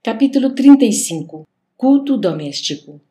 Capítulo 35. Culto doméstico.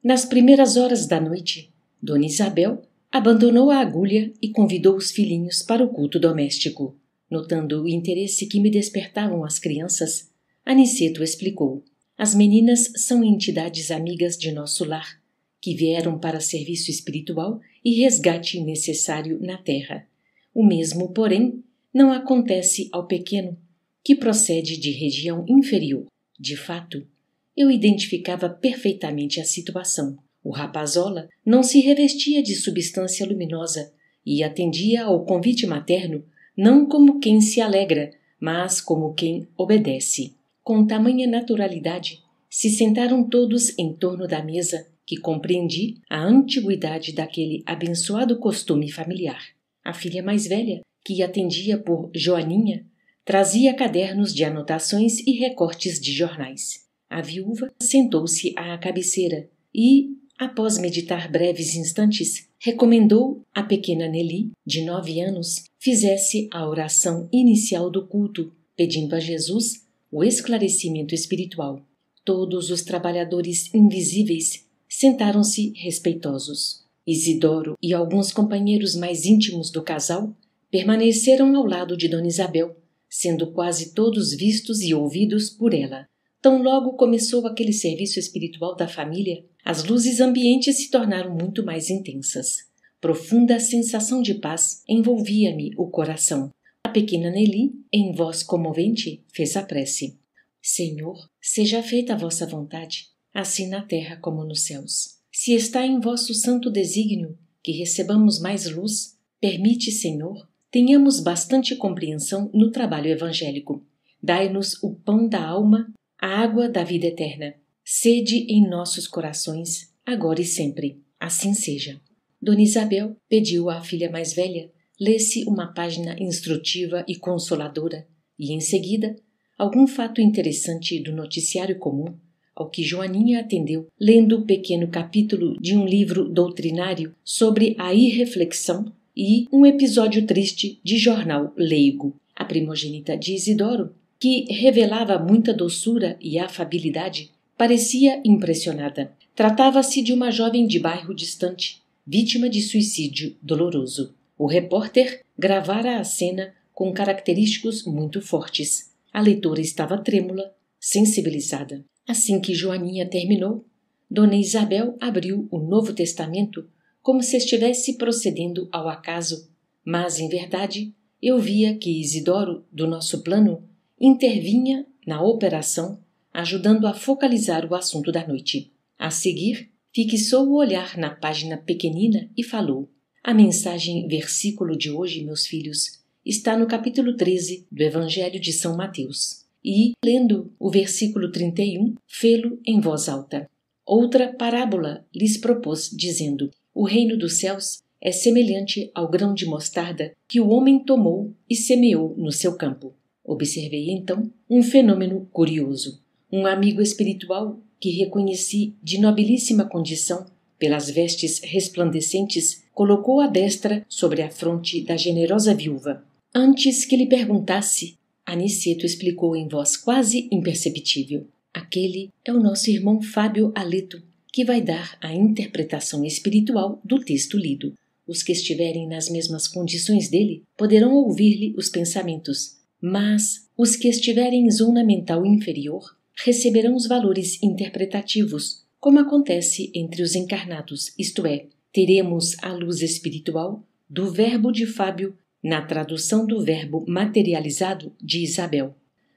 Nas primeiras horas da noite, Dona Isabel abandonou a agulha e convidou os filhinhos para o culto doméstico. Notando o interesse que me despertavam as crianças, Aniceto explicou: as meninas são entidades amigas de nosso lar, que vieram para serviço espiritual e resgate necessário na terra. O mesmo, porém, não acontece ao pequeno, que procede de região inferior. De fato, eu identificava perfeitamente a situação. O rapazola não se revestia de substância luminosa e atendia ao convite materno não como quem se alegra, mas como quem obedece. Com tamanha naturalidade, se sentaram todos em torno da mesa, que compreendi a antiguidade daquele abençoado costume familiar. A filha mais velha, que atendia por Joaninha, trazia cadernos de anotações e recortes de jornais. A viúva sentou-se à cabeceira e, após meditar breves instantes, recomendou à pequena Nelly, de 9 anos, fizesse a oração inicial do culto, pedindo a Jesus o esclarecimento espiritual. Todos os trabalhadores invisíveis sentaram-se respeitosos. Isidoro e alguns companheiros mais íntimos do casal permaneceram ao lado de Dona Isabel, sendo quase todos vistos e ouvidos por ela. Tão logo começou aquele serviço espiritual da família, as luzes ambientes se tornaram muito mais intensas. Profunda sensação de paz envolvia-me o coração. A pequena Nelly, em voz comovente, fez a prece: Senhor, seja feita a vossa vontade, assim na terra como nos céus. Se está em vosso santo desígnio que recebamos mais luz, permite, Senhor, tenhamos bastante compreensão no trabalho evangélico. Dai-nos o pão da alma, a água da vida eterna. Sede em nossos corações, agora e sempre. Assim seja. Dona Isabel pediu à filha mais velha lesse uma página instrutiva e consoladora e, em seguida, algum fato interessante do noticiário comum, ao que Joaninha atendeu, lendo o pequeno capítulo de um livro doutrinário sobre a irreflexão e um episódio triste de jornal leigo. A primogênita de Isidoro, que revelava muita doçura e afabilidade, parecia impressionada. Tratava-se de uma jovem de bairro distante, vítima de suicídio doloroso. O repórter gravara a cena com característicos muito fortes. A leitora estava trêmula, sensibilizada. Assim que Joaninha terminou, Dona Isabel abriu o Novo Testamento como se estivesse procedendo ao acaso, mas, em verdade, eu via que Isidoro, do nosso plano, intervinha na operação, ajudando a focalizar o assunto da noite. A seguir, fixou o olhar na página pequenina e falou: a mensagem versículo de hoje, meus filhos, está no capítulo 13 do Evangelho de São Mateus. E, lendo o versículo 31, fê-lo em voz alta. Outra parábola lhes propôs, dizendo: o reino dos céus é semelhante ao grão de mostarda que o homem tomou e semeou no seu campo. Observei então um fenômeno curioso. Um amigo espiritual que reconheci de nobilíssima condição, pelas vestes resplandecentes, colocou a destra sobre a fronte da generosa viúva. Antes que lhe perguntasse, Aniceto explicou em voz quase imperceptível: aquele é o nosso irmão Fábio Aleto, que vai dar a interpretação espiritual do texto lido. Os que estiverem nas mesmas condições dele poderão ouvir-lhe os pensamentos, mas os que estiverem em zona mental inferior receberão os valores interpretativos, como acontece entre os encarnados, isto é, teremos a luz espiritual do verbo de Fábio na tradução do verbo materializado de Isabel.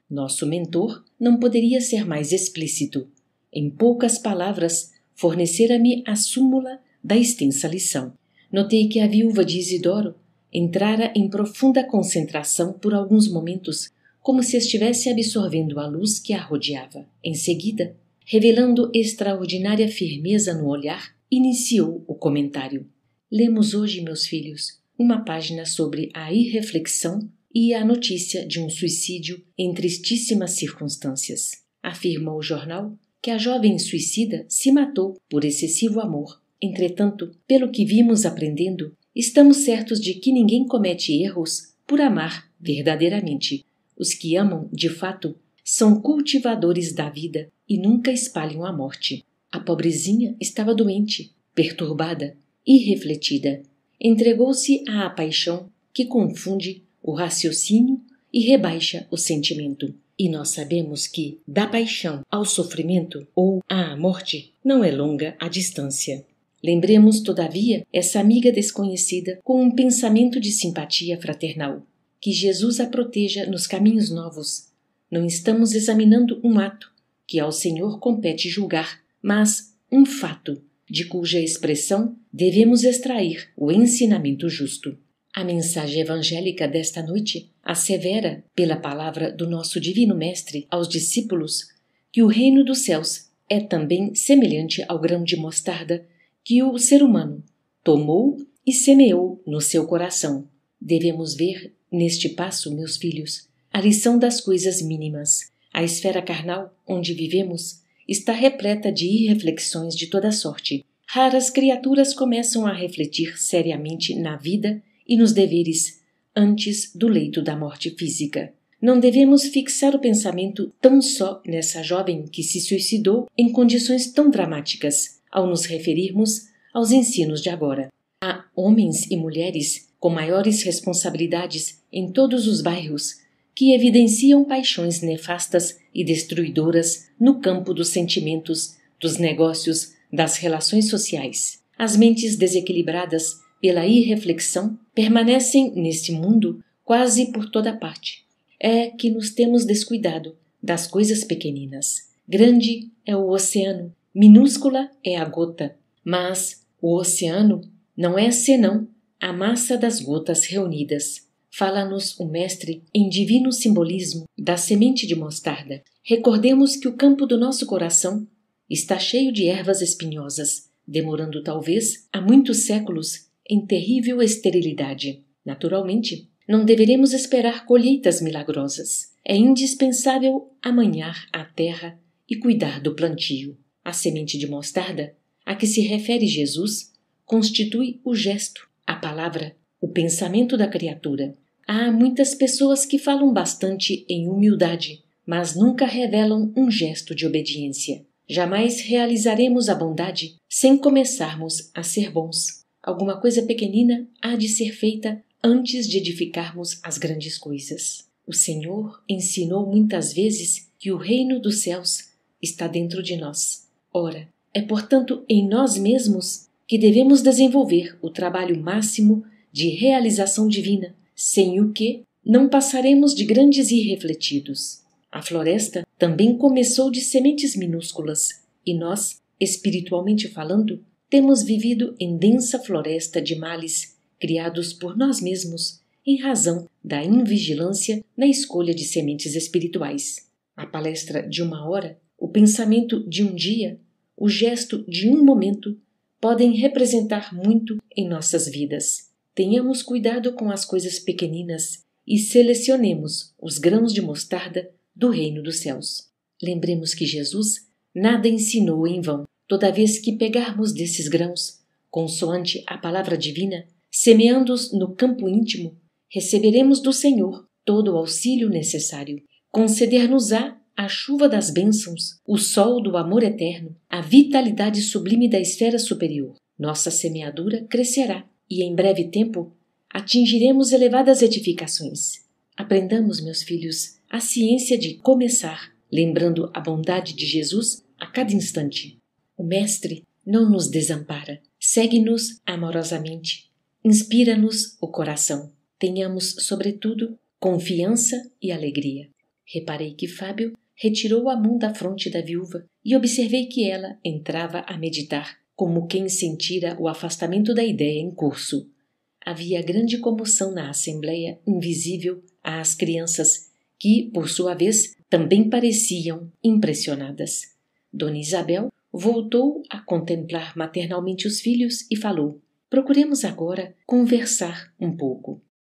Nosso mentor não poderia ser mais explícito. Em poucas palavras, fornecera-me a súmula da extensa lição. Notei que a viúva de Isidoro entrara em profunda concentração por alguns momentos, como se estivesse absorvendo a luz que a rodeava. Em seguida, revelando extraordinária firmeza no olhar, iniciou o comentário. Lemos hoje, meus filhos, uma página sobre a irreflexão e a notícia de um suicídio em tristíssimas circunstâncias. Afirma o jornal que a jovem suicida se matou por excessivo amor. Entretanto, pelo que vimos aprendendo, estamos certos de que ninguém comete erros por amar verdadeiramente. Os que amam, de fato, são cultivadores da vida e nunca espalham a morte. A pobrezinha estava doente, perturbada, irrefletida. Entregou-se à paixão que confunde o raciocínio e rebaixa o sentimento. E nós sabemos que, da paixão ao sofrimento ou à morte, não é longa a distância. Lembremos, todavia, essa amiga desconhecida com um pensamento de simpatia fraternal. Que Jesus a proteja nos caminhos novos. Não estamos examinando um ato que ao Senhor compete julgar, mas um fato, de cuja expressão devemos extrair o ensinamento justo. A mensagem evangélica desta noite assevera, pela palavra do nosso Divino Mestre aos discípulos, que o reino dos céus é também semelhante ao grão de mostarda que o ser humano tomou e semeou no seu coração. Devemos ver neste passo, meus filhos, a lição das coisas mínimas. A esfera carnal onde vivemos está repleta de irreflexões de toda sorte. Raras criaturas começam a refletir seriamente na vida e nos deveres antes do leito da morte física. Não devemos fixar o pensamento tão só nessa jovem que se suicidou em condições tão dramáticas, ao nos referirmos aos ensinos de agora. Há homens e mulheres com maiores responsabilidades em todos os bairros que evidenciam paixões nefastas e destruidoras no campo dos sentimentos, dos negócios, das relações sociais. As mentes desequilibradas pela irreflexão permanecem neste mundo quase por toda parte. É que nos temos descuidado das coisas pequeninas. Grande é o oceano, minúscula é a gota, mas o oceano não é senão a massa das gotas reunidas. Fala-nos o Mestre em divino simbolismo da semente de mostarda. Recordemos que o campo do nosso coração está cheio de ervas espinhosas, demorando talvez há muitos séculos em terrível esterilidade. Naturalmente, não deveremos esperar colheitas milagrosas. É indispensável amanhar a terra e cuidar do plantio. A semente de mostarda, a que se refere Jesus, constitui o gesto, a palavra, o pensamento da criatura. Há muitas pessoas que falam bastante em humildade, mas nunca revelam um gesto de obediência. Jamais realizaremos a bondade sem começarmos a ser bons. Alguma coisa pequenina há de ser feita antes de edificarmos as grandes coisas. O Senhor ensinou muitas vezes que o reino dos céus está dentro de nós. Ora, é portanto em nós mesmos que devemos desenvolver o trabalho máximo de realização divina, sem o que não passaremos de grandes irrefletidos. A floresta também começou de sementes minúsculas, e nós, espiritualmente falando, temos vivido em densa floresta de males criados por nós mesmos em razão da invigilância na escolha de sementes espirituais. A palestra de uma hora, o pensamento de um dia, o gesto de um momento podem representar muito em nossas vidas. Tenhamos cuidado com as coisas pequeninas e selecionemos os grãos de mostarda do reino dos céus. Lembremos que Jesus nada ensinou em vão. Toda vez que pegarmos desses grãos, consoante a palavra divina, semeando-os no campo íntimo, receberemos do Senhor todo o auxílio necessário. Conceder-nos-á a chuva das bênçãos, o sol do amor eterno, a vitalidade sublime da esfera superior. Nossa semeadura crescerá e, em breve tempo, atingiremos elevadas edificações. Aprendamos, meus filhos, a ciência de começar, lembrando a bondade de Jesus a cada instante. O Mestre não nos desampara, segue-nos amorosamente, inspira-nos o coração. Tenhamos, sobretudo, confiança e alegria. Reparei que Fábio retirou a mão da fronte da viúva e observei que ela entrava a meditar, como quem sentira o afastamento da ideia em curso. Havia grande comoção na assembleia invisível às crianças, que, por sua vez, também pareciam impressionadas. Dona Isabel voltou a contemplar maternalmente os filhos e falou: procuremos agora conversar um pouco.